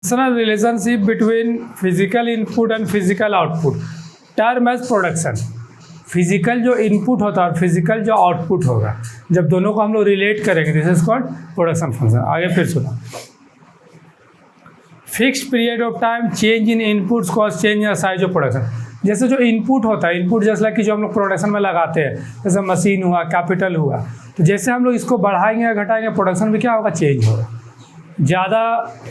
Relationship between physical input and physical output term as production. Physical जो input होता है और फिजिकल जो आउटपुट होगा, जब दोनों को हम लोग रिलेट करेंगे this is called production function. आगे फिर सुना, fixed period of time change in inputs cause change in size of production. जैसे जो इनपुट होता है, इनपुट जैसे लाइक कि जो हम लोग प्रोडक्शन में लगाते हैं, जैसे मशीन हुआ, कैपिटल हुआ, तो जैसे हम लोग इसको बढ़ाएंगे या घटाएंगे प्रोडक्शन में क्या होगा, चेंज होगा। ज़्यादा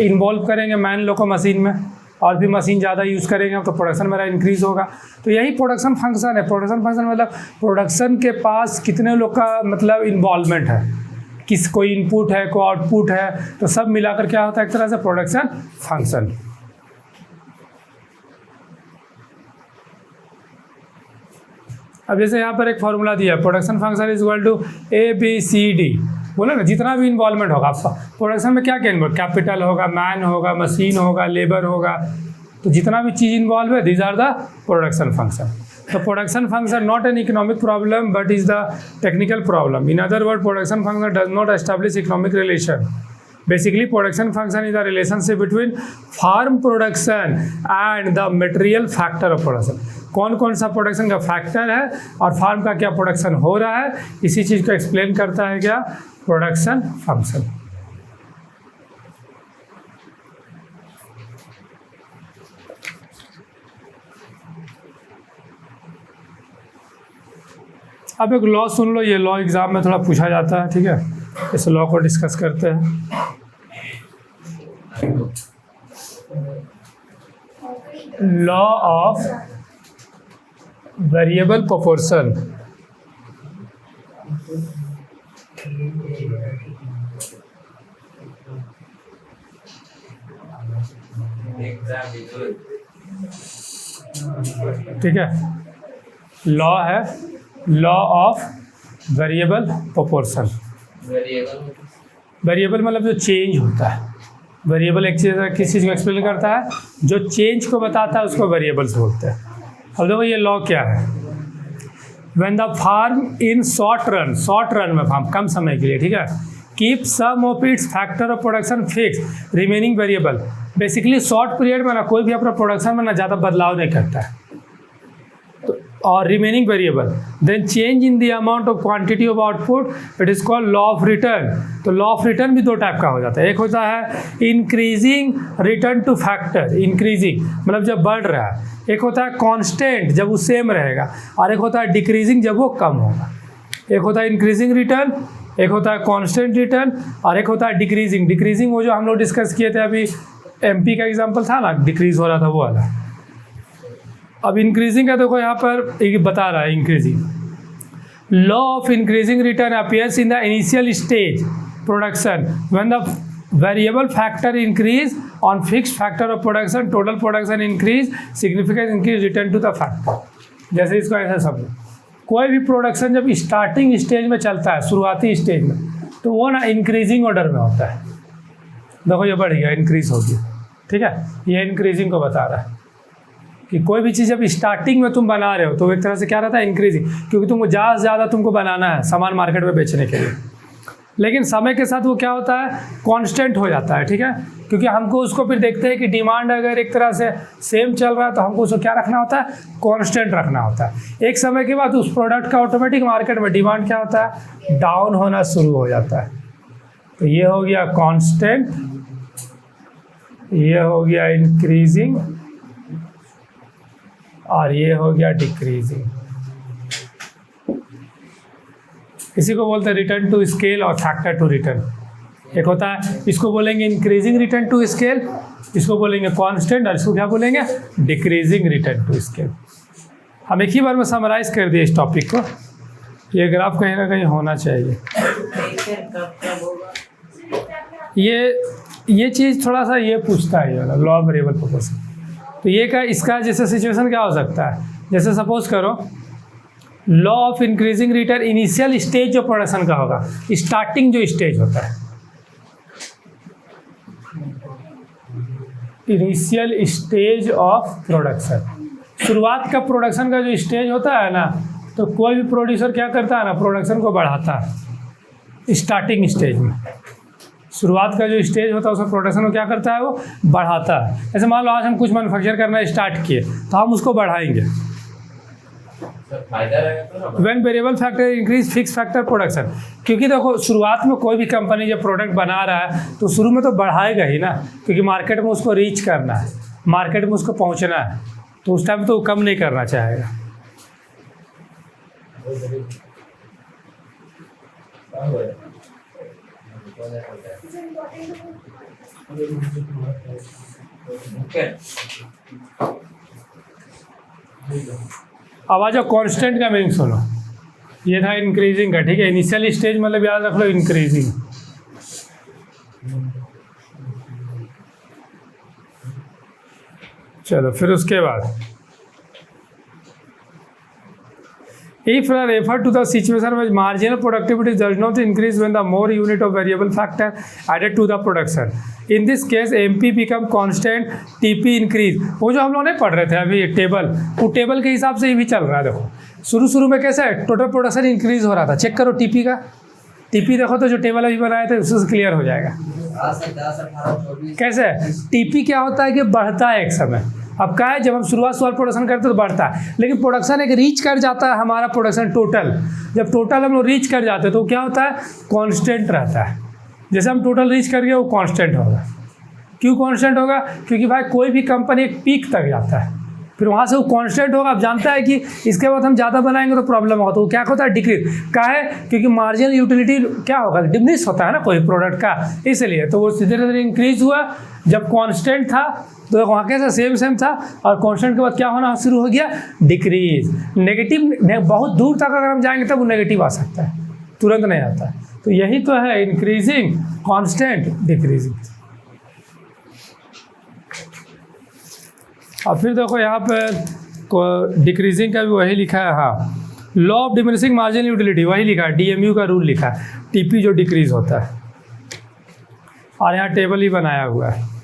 इन्वॉल्व करेंगे मैन लोग को मशीन में और भी मशीन ज़्यादा यूज़ करेंगे तो प्रोडक्शन मेरा इंक्रीज़ होगा। तो यही प्रोडक्शन फंक्शन है। प्रोडक्शन फंक्शन मतलब प्रोडक्शन के पास कितने लोग का मतलब इन्वॉल्वमेंट है, किस कोई इनपुट है, कोई आउटपुट है, तो सब मिलाकर क्या होता है, एक तरह से प्रोडक्शन फंक्शन। अब जैसे यहाँ पर एक फॉर्मूला दिया है, production function is equal to ABCD। बोलो ना, जितना भी इन्वॉल्वमेंट होगा आपका प्रोडक्शन में, क्या क्या इन्वॉल्व, कैपिटल होगा, मैन होगा, मशीन होगा, लेबर होगा, तो जितना भी चीज़ इन्वॉल्व है these are the production function. तो production function not an economic problem but is the technical problem. In other word, production function does not establish economic relation. Basically, production function is the relationship between farm production and the material factor of production। कौन कौन सा production का factor है और farm का क्या production हो रहा है, इसी चीज़ को एक्सप्लेन करता है क्या, प्रोडक्शन फंक्शन। अब एक लॉ सुन लो, ये लॉ एग्जाम में थोड़ा पूछा जाता है, ठीक है, इस लॉ को डिस्कस करते हैं। Law of variable proportion. ठीक है, लॉ है law of variable proportion. Variable मतलब जो चेंज होता है। वेरिएबल एक चीज़ किस चीज़ को एक्सप्लेन करता है, जो चेंज को बताता है उसको वेरिएबल्स बोलते हैं। अब देखो ये लॉ क्या है, when the farm in short run में फार्म कम समय के लिए, ठीक है, keep some of its factor of production fix remaining variable. Basically short period में ना कोई भी अपना प्रोडक्शन में ना ज़्यादा बदलाव नहीं करता है, और remaining variable, then change in the amount of quantity of output, it is called law of return. तो लॉ ऑफ रिटर्न भी दो टाइप का हो जाता है। एक होता है increasing return two factor, increasing मतलब जब बढ़ रहा है, एक होता है कांस्टेंट जब वो सेम रहेगा, और एक होता है डिक्रीजिंग जब वो कम होगा। एक होता है इंक्रीजिंग रिटर्न, एक होता है कांस्टेंट रिटर्न, और एक होता है डिक्रीजिंग। डिक्रीजिंग वो जो हम लोग डिस्कस किए थे अभी, MP का एग्जाम्पल था ना, डिक्रीज हो रहा था वो वाला। अब इंक्रीजिंग का देखो यहाँ पर एक बता रहा है, increasing law of increasing return appears in the initial stage production when the variable factor increase on fixed factor of production, total production increase, significant increase return to the factor. जैसे इसको ऐसा समझो, कोई भी प्रोडक्शन जब starting stage में चलता है, शुरुआती स्टेज में, तो वो ना इंक्रीजिंग ऑर्डर में होता है। देखो ये बढ़ गया, इंक्रीज हो गया, ठीक है, ये इंक्रीजिंग को बता रहा है कि कोई भी चीज़ जब स्टार्टिंग में तुम बना रहे हो तो एक तरह से क्या रहता है, इंक्रीजिंग, क्योंकि तुमको ज़्यादा से ज़्यादा तुमको बनाना है सामान मार्केट में बेचने के लिए। लेकिन समय के साथ वो क्या होता है, कांस्टेंट हो जाता है, ठीक है, क्योंकि हमको उसको फिर देखते हैं कि डिमांड अगर एक तरह से सेम चल रहा है तो हमको उसको क्या रखना होता है, कांस्टेंट रखना होता है। एक समय के बाद उस प्रोडक्ट का ऑटोमेटिक मार्केट में डिमांड क्या होता है, डाउन होना शुरू हो जाता है। तो ये हो गया कांस्टेंट, ये हो गया इंक्रीजिंग, और ये हो गया डिक्रीजिंग। इसी को बोलते हैं रिटर्न टू स्केल और फैक्टर टू रिटर्न। एक होता है, इसको बोलेंगे इंक्रीजिंग रिटर्न टू स्केल, इसको बोलेंगे कांस्टेंट, और इसको क्या बोलेंगे, डिक्रीजिंग रिटर्न टू स्केल। हम एक ही बार में समराइज कर दिए इस टॉपिक को। ये ग्राफ कहीं ना कहीं होना चाहिए। ये चीज़ थोड़ा सा ये पूछता है, ये लॉ ऑफ वेरिएबल प्रोपोर्शन। तो ये का इसका जैसे सिचुएशन क्या हो सकता है, जैसे सपोज करो law of increasing return initial stage जो प्रोडक्शन का होगा, स्टार्टिंग जो स्टेज होता है, इनिशियल स्टेज ऑफ प्रोडक्शन, शुरुआत का प्रोडक्शन का जो स्टेज होता है ना, तो कोई भी प्रोड्यूसर क्या करता है ना, प्रोडक्शन को बढ़ाता है स्टार्टिंग स्टेज में। शुरुआत का जो स्टेज होता है उसमें प्रोडक्शन को क्या करता है, वो बढ़ाता है। जैसे मान लो आज हम कुछ मैन्युफैक्चर करना स्टार्ट किए तो हम उसको बढ़ाएंगे। When variable factor increase fix factor production, क्योंकि देखो शुरुआत में कोई भी कंपनी जब प्रोडक्ट बना रहा है तो शुरू में तो बढ़ाएगा ही ना, क्योंकि मार्केट में उसको रीच करना है, मार्केट में उसको पहुंचना है, तो उस टाइम तो कम नहीं करना चाहेगा। अब आ जाओ कांस्टेंट का मीनिंग सुनो। ये था इंक्रीजिंग का, ठीक है। इनिशियल स्टेज मतलब याद रख लो इंक्रीजिंग। चलो फिर उसके बाद if refer to the situation where marginal productivity does not increase when the more unit of variable factor added to the production. In this case MP become constant, TP increase। वो जो हम लोग नहीं पढ़ रहे थे अभी टेबल, वो टेबल के हिसाब से ही भी चल रहा है। देखो शुरू में कैसा है, टोटल प्रोडक्शन इंक्रीज हो रहा था, चेक करो TP का, TP देखो तो जो टेबल अभी बनाए थे उससे क्लियर हो जाएगा। कैसे TP क्या होता है कि बढ़ता है एक समय। अब क्या है, जब हम शुरुआत प्रोडक्शन करते हैं तो बढ़ता है, लेकिन प्रोडक्शन एक रीच कर जाता है हमारा प्रोडक्शन टोटल, जब टोटल हम लोग रीच कर जाते हैं तो क्या होता है, कांस्टेंट रहता है। जैसे हम टोटल रीच कर गए वो कांस्टेंट होगा। क्यों कांस्टेंट होगा, क्योंकि भाई कोई भी कंपनी एक पीक तक जाता है, फिर वहाँ से वो कांस्टेंट होगा। अब जानता है कि इसके बाद हम ज़्यादा बनाएंगे तो प्रॉब्लम होगा, तो वो क्या होता है, डिक्रीज का है, क्योंकि मार्जिनल यूटिलिटी क्या होगा, डिमिनिश होता है ना कोई प्रोडक्ट का, इसलिए तो वो धीरे धीरे इंक्रीज हुआ। जब कांस्टेंट था तो वहाँ कैसे सेम था, और कांस्टेंट के बाद क्या होना शुरू हो गया, डिक्रीज। नेगेटिव बहुत दूर तक अगर हम जाएंगे तब वो नेगेटिव आ सकता है, तुरंत नहीं आता है। तो यही तो है इंक्रीजिंग, कांस्टेंट, डिक्रीजिंग। और फिर देखो यहाँ पे डिक्रीजिंग का भी वही लिखा है, हाँ, law of diminishing marginal utility वही लिखा है, DMU का रूल लिखा है, TP जो डिक्रीज होता है, और यहाँ टेबल ही बनाया हुआ है।